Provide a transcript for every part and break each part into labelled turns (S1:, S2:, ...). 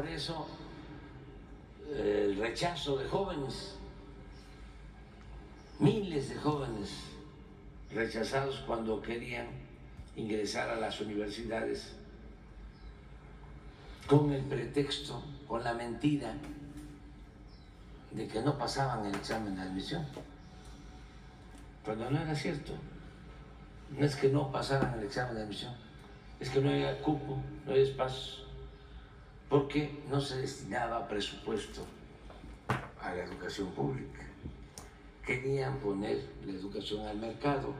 S1: Por eso el rechazo de jóvenes, miles de jóvenes rechazados cuando querían ingresar a las universidades con el pretexto, con la mentira de que no pasaban el examen de admisión, cuando no era cierto. No es que no pasaran el examen de admisión, es que no había cupo, no había espacio, porque no se destinaba presupuesto a la educación pública. Querían poner la educación al mercado,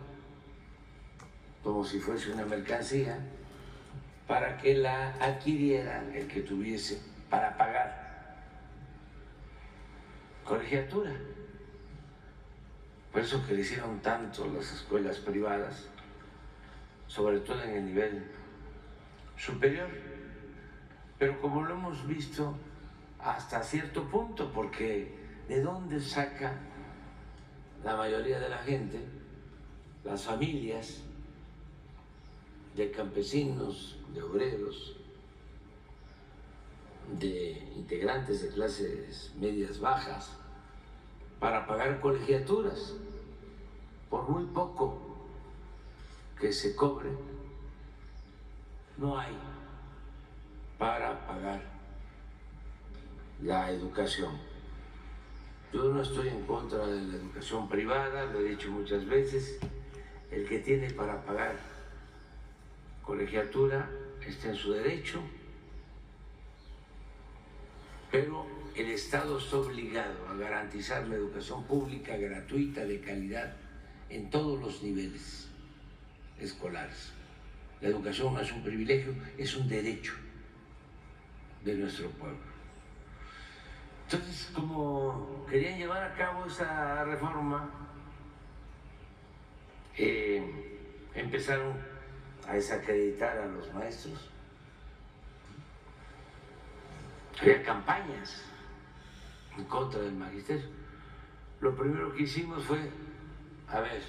S1: como si fuese una mercancía, para que la adquiriera el que tuviese para pagar colegiatura. Por eso crecieron tanto las escuelas privadas, sobre todo en el nivel superior. Pero como lo hemos visto hasta cierto punto, porque ¿de dónde saca la mayoría de la gente, las familias de campesinos, de obreros, de integrantes de clases medias bajas, para pagar colegiaturas? Por muy poco que se cobre, no hay para pagar la educación. Yo no estoy en contra de la educación privada, lo he dicho muchas veces. El que tiene para pagar colegiatura está en su derecho, pero el Estado está obligado a garantizar la educación pública gratuita, de calidad, en todos los niveles escolares. La educación no es un privilegio, es un derecho de nuestro pueblo. Entonces, como querían llevar a cabo esa reforma, empezaron a desacreditar a los maestros. Había campañas en contra del magisterio. Lo primero que hicimos fue, a ver,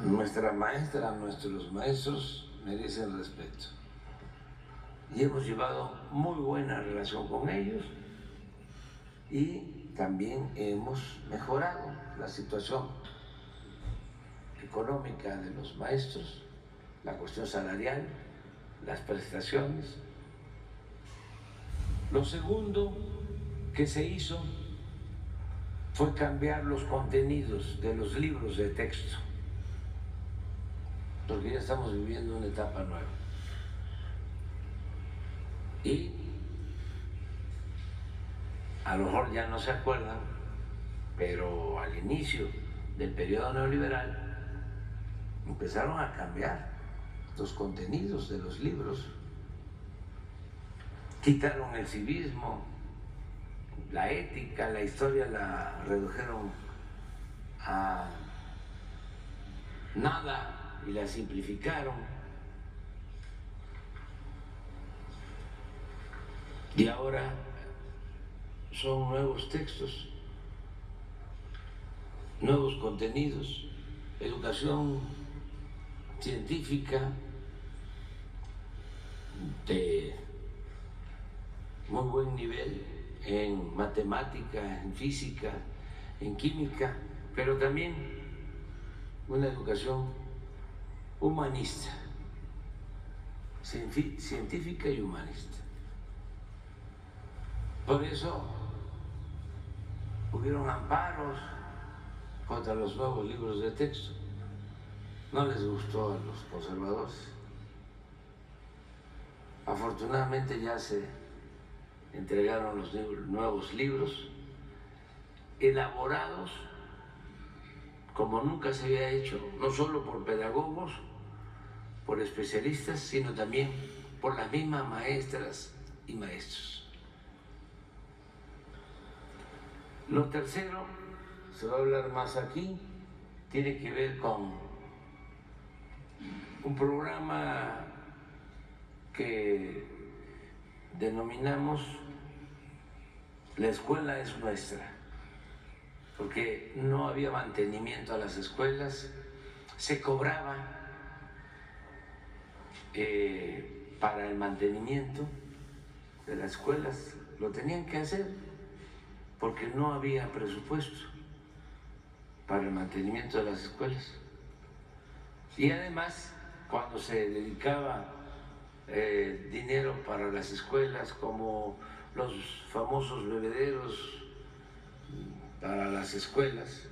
S1: nuestra maestra, nuestros maestros merecen respeto. Y hemos llevado muy buena relación con ellos y también hemos mejorado la situación económica de los maestros, la cuestión salarial, las prestaciones. Lo segundo que se hizo fue cambiar los contenidos de los libros de texto, porque ya estamos viviendo una etapa nueva. Y a lo mejor ya no se acuerdan, pero al inicio del periodo neoliberal empezaron a cambiar los contenidos de los libros. Quitaron el civismo, la ética, la historia la redujeron a nada y la simplificaron. Y ahora son nuevos textos, nuevos contenidos, educación científica de muy buen nivel en matemática, en física, en química, pero también una educación humanista, científica y humanista. Por eso hubieron amparos contra los nuevos libros de texto. No les gustó a los conservadores. Afortunadamente ya se entregaron los nuevos libros, elaborados como nunca se había hecho, no solo por pedagogos, por especialistas, sino también por las mismas maestras y maestros. Lo tercero, se va a hablar más aquí, tiene que ver con un programa que denominamos La Escuela es Nuestra, porque no había mantenimiento a las escuelas, se cobraba para el mantenimiento de las escuelas lo tenían que hacer porque no había presupuesto para el mantenimiento de las escuelas. Y además, cuando se dedicaba dinero para las escuelas, como los famosos bebederos para las escuelas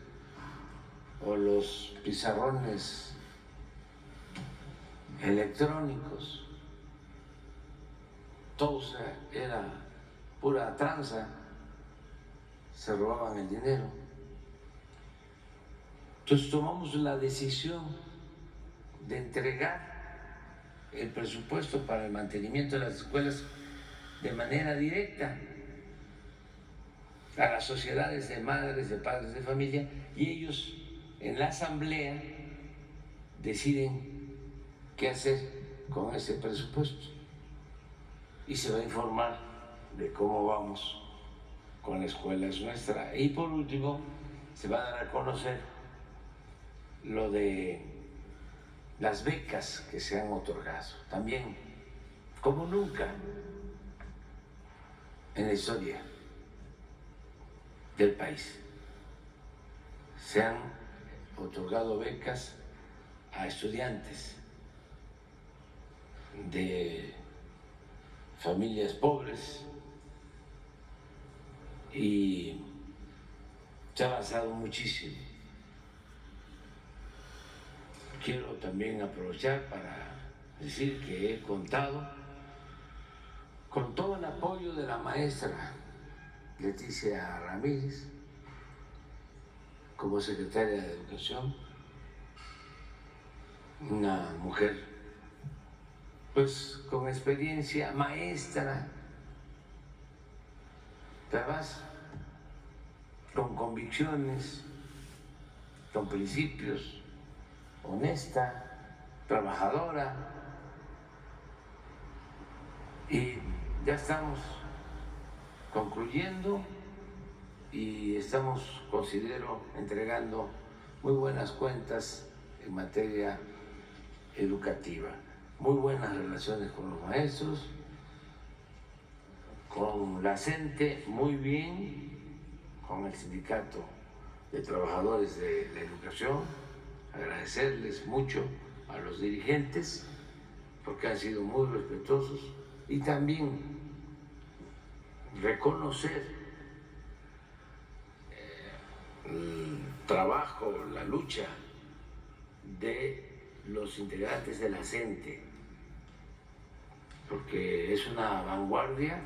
S1: o los pizarrones electrónicos, todo era pura tranza, se robaban el dinero. Entonces tomamos la decisión de entregar el presupuesto para el mantenimiento de las escuelas de manera directa a las sociedades de madres, de padres de familia, y ellos en la asamblea deciden qué hacer con ese presupuesto y se va a informar de cómo vamos con la escuela es nuestra. Y por último, se va a dar a conocer lo de las becas que se han otorgado, también como nunca en la historia del país. Se han otorgado becas a estudiantes de familias pobres y se ha avanzado muchísimo. Quiero también aprovechar para decir que he contado con todo el apoyo de la maestra Leticia Ramírez como secretaria de Educación, una mujer pues con experiencia, maestra, además con convicciones, con principios, honesta, trabajadora, y ya estamos concluyendo y estamos, considero, entregando muy buenas cuentas en materia educativa, muy buenas relaciones con los maestros, con la CENTE muy bien, con el Sindicato de Trabajadores de la Educación, agradecerles mucho a los dirigentes porque han sido muy respetuosos y también reconocer el trabajo, la lucha de los integrantes de la CENTE, porque es una vanguardia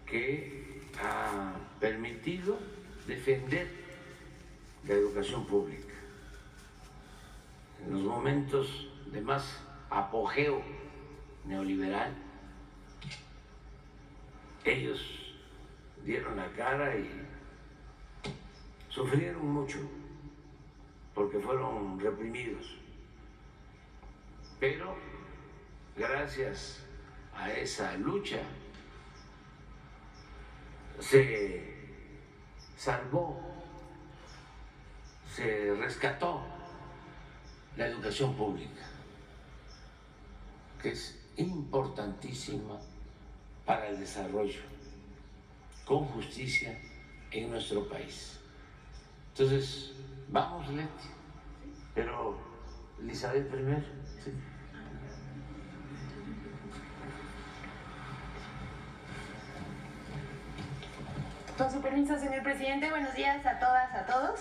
S1: que ha permitido defender la educación pública. En los momentos de más apogeo neoliberal, ellos dieron la cara y sufrieron mucho porque fueron reprimidos. Pero gracias a esa lucha se salvó, se rescató la educación pública, que es importantísima para el desarrollo con justicia en nuestro país. Entonces, vamos, Leti, pero Elizabeth primero. ¿Sí?
S2: Con su permiso, señor presidente, buenos días a todas, a todos.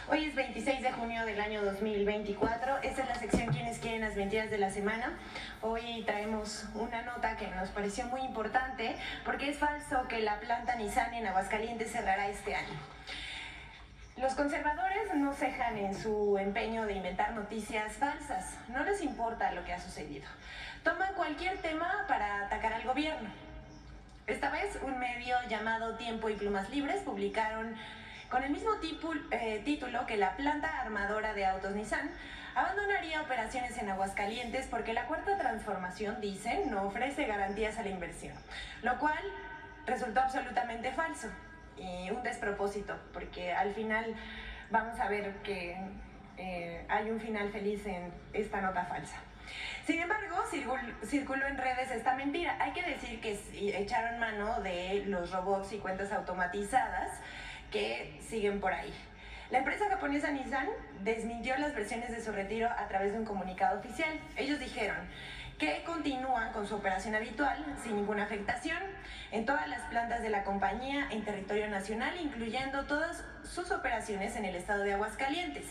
S2: Hoy es 26 de junio del año 2024. Esta es la sección Quienes quieren las mentiras de la semana. Hoy traemos una nota que nos pareció muy importante porque es falso que la planta Nissan en Aguascalientes cerrará este año. Los conservadores no cejan en su empeño de inventar noticias falsas. No les importa lo que ha sucedido. Toman cualquier tema para atacar al gobierno. Esta vez, un medio llamado Tiempo y Plumas Libres publicaron con el mismo título que la planta armadora de autos Nissan abandonaría operaciones en Aguascalientes porque la cuarta transformación, dicen, no ofrece garantías a la inversión, lo cual resultó absolutamente falso y un despropósito, porque al final vamos a ver que hay un final feliz en esta nota falsa. Sin embargo, circuló en redes esta mentira. Hay que decir que echaron mano de los robots y cuentas automatizadas que siguen por ahí. La empresa japonesa Nissan desmintió las versiones de su retiro a través de un comunicado oficial. Ellos dijeron que continúan con su operación habitual sin ninguna afectación en todas las plantas de la compañía en territorio nacional, incluyendo todas sus operaciones en el estado de Aguascalientes.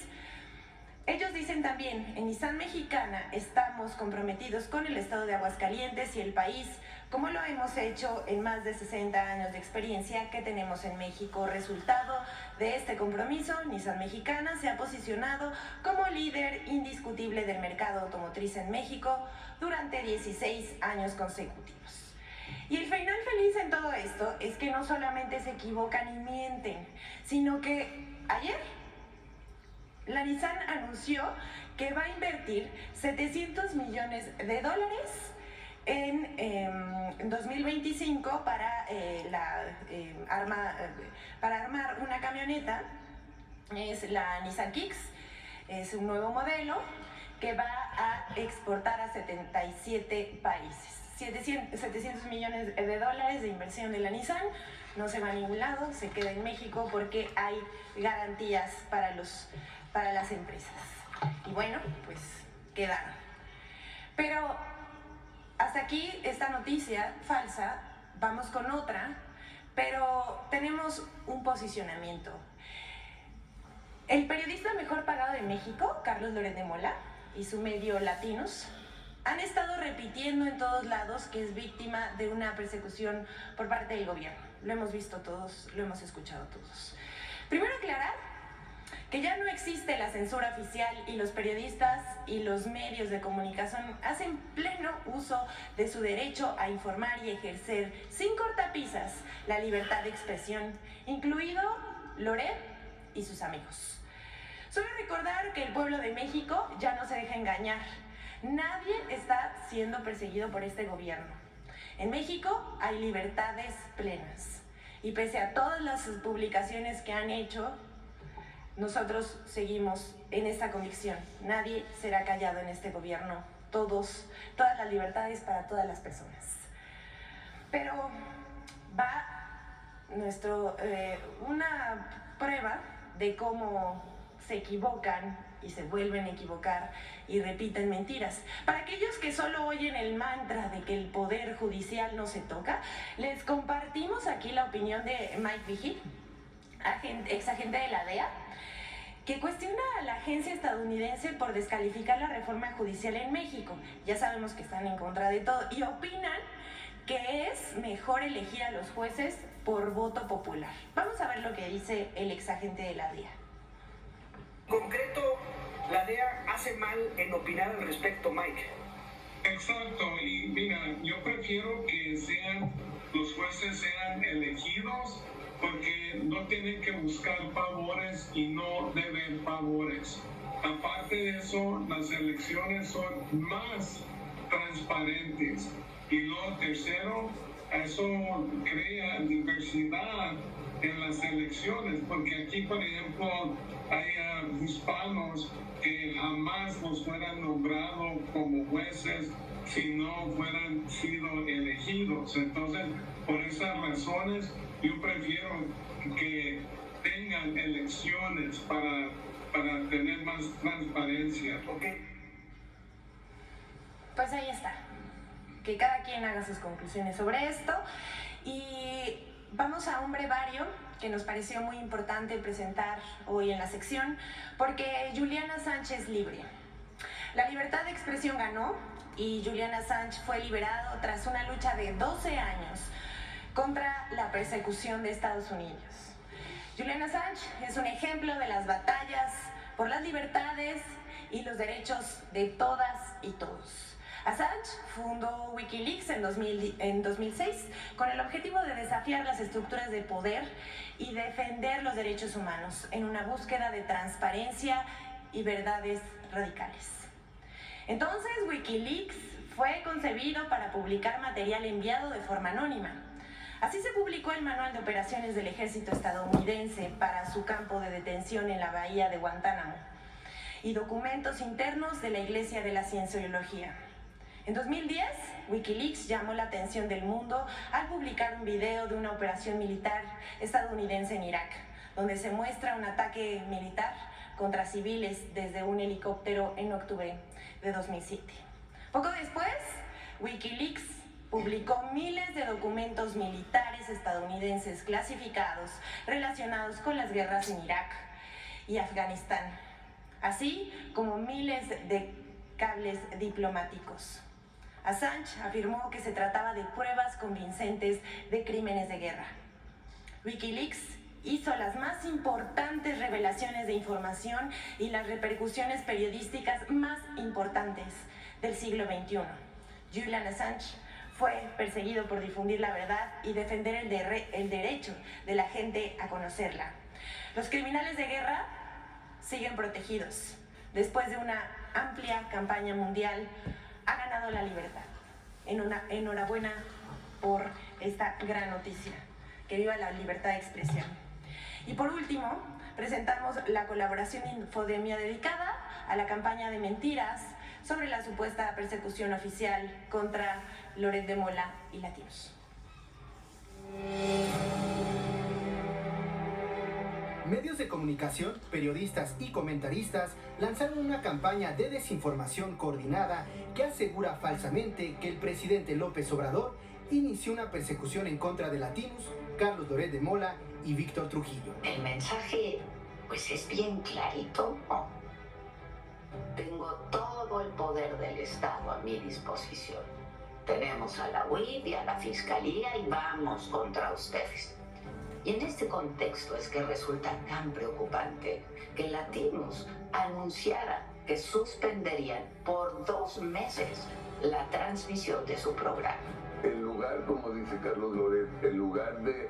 S2: Ellos dicen también, en Nissan Mexicana estamos comprometidos con el estado de Aguascalientes y el país, como lo hemos hecho en más de 60 años de experiencia que tenemos en México. Resultado de este compromiso, Nissan Mexicana se ha posicionado como líder indiscutible del mercado automotriz en México durante 16 años consecutivos. Y el final feliz en todo esto es que no solamente se equivocan y mienten, sino que ayer la Nissan anunció que va a invertir $700 millones en 2025 para armar una camioneta. Es la Nissan Kicks, es un nuevo modelo que va a exportar a 77 países. 700 millones de dólares de inversión de la Nissan, no se va a ningún lado, se queda en México porque hay garantías para las empresas. Y bueno, pues quedaron. Pero hasta aquí esta noticia falsa, vamos con otra, pero tenemos un posicionamiento. El periodista mejor pagado de México, Carlos Loret de Mola, y su medio Latinos, han estado repitiendo en todos lados que es víctima de una persecución por parte del gobierno. Lo hemos visto todos, lo hemos escuchado todos. Primero aclarar que ya no existe la censura oficial y los periodistas y los medios de comunicación hacen pleno uso de su derecho a informar y ejercer sin cortapisas la libertad de expresión, incluido Loret y sus amigos. Solo recordar que el pueblo de México ya no se deja engañar. Nadie está siendo perseguido por este gobierno. En México hay libertades plenas. Y pese a todas las publicaciones que han hecho, nosotros seguimos en esta convicción. Nadie será callado en este gobierno. Todas las libertades para todas las personas. Pero va una prueba de cómo se equivocan y se vuelven a equivocar y repiten mentiras. Para aquellos que solo oyen el mantra de que el poder judicial no se toca, les compartimos aquí la opinión de Mike Vigil, exagente de la DEA, que cuestiona a la agencia estadounidense por descalificar la reforma judicial en México. Ya sabemos que están en contra de todo y opinan que es mejor elegir a los jueces por voto popular. Vamos a ver lo que dice el exagente de la DEA.
S3: En concreto, la DEA hace mal en opinar al respecto, Mike.
S4: Exacto, y mira, yo prefiero que los jueces sean elegidos porque no tienen que buscar favores y no deber favores. Aparte de eso, las elecciones son más transparentes. Y lo tercero, eso crea diversidad en las elecciones, porque aquí, por ejemplo, hay hispanos que jamás los fueran nombrados como jueces si no fueran sido elegidos. Entonces, por esas razones, yo prefiero que tengan elecciones para tener más transparencia.
S3: Okay.
S2: Pues ahí está. Que cada quien haga sus conclusiones sobre esto. Y vamos a un brevario que nos pareció muy importante presentar hoy en la sección, porque Julian Assange es libre. La libertad de expresión ganó y Julian Assange fue liberado tras una lucha de 12 años contra la persecución de Estados Unidos. Julian Assange es un ejemplo de las batallas por las libertades y los derechos de todas y todos. Assange fundó Wikileaks en 2006 con el objetivo de desafiar las estructuras de poder y defender los derechos humanos en una búsqueda de transparencia y verdades radicales. Entonces, Wikileaks fue concebido para publicar material enviado de forma anónima. Así se publicó el manual de operaciones del ejército estadounidense para su campo de detención en la bahía de Guantánamo. y documentos internos de la Iglesia de la Cienciología. En 2010, Wikileaks llamó la atención del mundo al publicar un video de una operación militar estadounidense en Irak, donde se muestra un ataque militar contra civiles desde un helicóptero en octubre de 2007. Poco después, Wikileaks publicó miles de documentos militares estadounidenses clasificados relacionados con las guerras en Irak y Afganistán, así como miles de cables diplomáticos. Assange afirmó que se trataba de pruebas convincentes de crímenes de guerra. Wikileaks hizo las más importantes revelaciones de información y las repercusiones periodísticas más importantes del siglo XXI. Julian Assange fue perseguido por difundir la verdad y defender el derecho de la gente a conocerla. Los criminales de guerra siguen protegidos. Después de una amplia campaña mundial, ha ganado la libertad. Enhorabuena por esta gran noticia. Que viva la libertad de expresión. Y por último, presentamos la colaboración Infodemia dedicada a la campaña de mentiras sobre la supuesta persecución oficial contra Loret de Mola y latinos.
S5: Medios de comunicación, periodistas y comentaristas lanzaron una campaña de desinformación coordinada que asegura falsamente que el presidente López Obrador inició una persecución en contra de latinos, Carlos Loret de Mola y Víctor Trujillo.
S6: El mensaje, pues, es bien clarito, ¿no? Tengo todo el poder del Estado a mi disposición. Tenemos a la UIF y a la Fiscalía y vamos contra ustedes. Y en este contexto es que resulta tan preocupante que Latinos anunciara que suspenderían por 2 meses la transmisión de su programa.
S7: En lugar, como dice Carlos Loret, en lugar de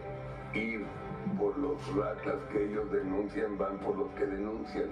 S7: ir por los ratas que ellos denuncian, van por los que denuncian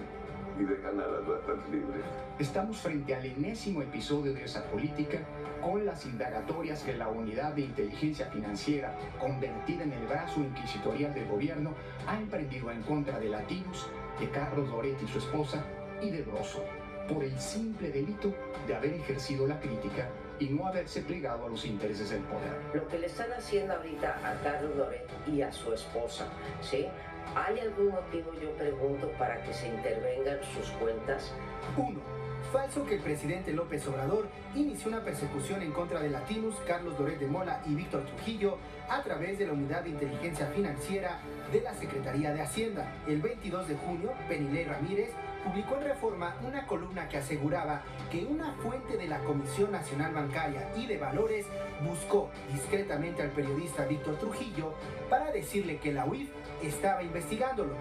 S7: y dejan a las ratas libres.
S8: Estamos frente al enésimo episodio de esa política, con las indagatorias que la Unidad de Inteligencia Financiera, convertida en el brazo inquisitorial del gobierno, ha emprendido en contra de latinos, de Carlos Loret y su esposa, y de Broso, por el simple delito de haber ejercido la crítica y no haberse plegado a los intereses del poder.
S9: Lo que le están haciendo ahorita a Carlos Loret y a su esposa, ¿sí? ¿Hay algún motivo, yo pregunto, para que se intervengan sus cuentas?
S5: 1. Falso que el presidente López Obrador inició una persecución en contra de latinos, Carlos Loret de Mola y Víctor Trujillo a través de la Unidad de Inteligencia Financiera de la Secretaría de Hacienda. El 22 de junio, Penilei Ramírez publicó en Reforma una columna que aseguraba que una fuente de la Comisión Nacional Bancaria y de Valores buscó discretamente al periodista Víctor Trujillo para decirle que la UIF estaba investigándolo.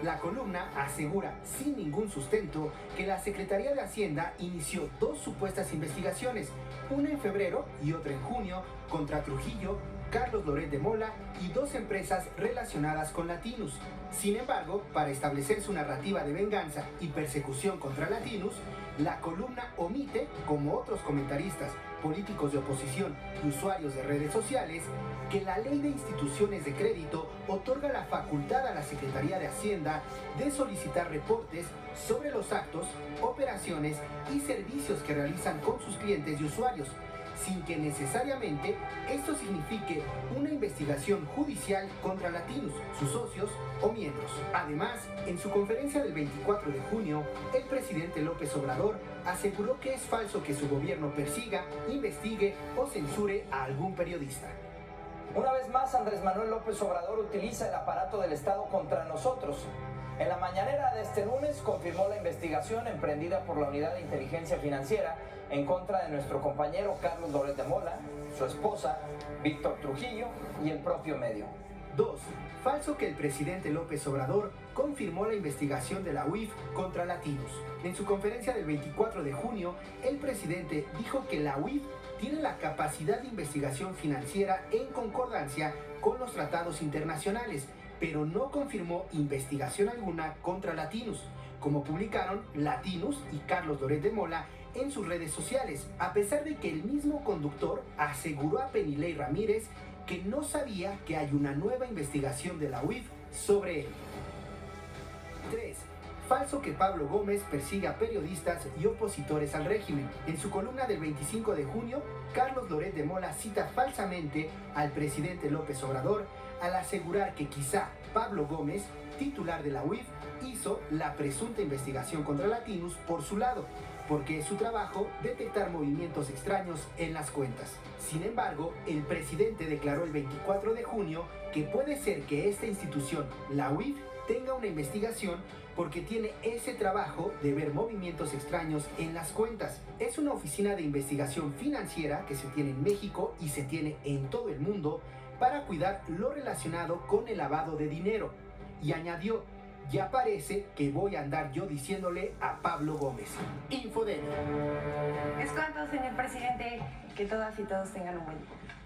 S5: La columna asegura sin ningún sustento que la Secretaría de Hacienda inició 2 supuestas investigaciones, una en febrero y otra en junio, contra Trujillo, Carlos Loret de Mola y 2 empresas relacionadas con latinos. Sin embargo, para establecer su narrativa de venganza y persecución contra latinos, la columna omite, como otros comentaristas, políticos de oposición y usuarios de redes sociales, que la Ley de Instituciones de Crédito otorga la facultad a la Secretaría de Hacienda de solicitar reportes sobre los actos, operaciones y servicios que realizan con sus clientes y usuarios, sin que necesariamente esto signifique una investigación judicial contra latinos, sus socios o miembros. Además, en su conferencia del 24 de junio, el presidente López Obrador aseguró que es falso que su gobierno persiga, investigue o censure a algún periodista.
S10: Una vez más, Andrés Manuel López Obrador utiliza el aparato del Estado contra nosotros. En la mañanera de este lunes confirmó la investigación emprendida por la Unidad de Inteligencia Financiera en contra de nuestro compañero Carlos Loret de Mola, su esposa, Víctor Trujillo y el propio medio.
S5: 2. Falso que el presidente López Obrador confirmó la investigación de la UIF contra latinos. En su conferencia del 24 de junio, el presidente dijo que la UIF tiene la capacidad de investigación financiera en concordancia con los tratados internacionales, pero no confirmó investigación alguna contra latinos, como publicaron Latinos y Carlos Loret de Mola en sus redes sociales, a pesar de que el mismo conductor aseguró a Penilei Ramírez que no sabía que hay una nueva investigación de la UIF sobre él. 3. Falso que Pablo Gómez persiga a periodistas y opositores al régimen. En su columna del 25 de junio, Carlos Loret de Mola cita falsamente al presidente López Obrador al asegurar que quizá Pablo Gómez, titular de la UIF, hizo la presunta investigación contra Latinus por su lado, porque es su trabajo detectar movimientos extraños en las cuentas. Sin embargo, el presidente declaró el 24 de junio que puede ser que esta institución, la UIF, tenga una investigación porque tiene ese trabajo de ver movimientos extraños en las cuentas. Es una oficina de investigación financiera que se tiene en México y se tiene en todo el mundo para cuidar lo relacionado con el lavado de dinero. Y añadió, ya parece que voy a andar yo diciéndole a Pablo Gómez. Infodemia.
S2: Es cuanto, señor presidente. Que todas y todos tengan un buen día.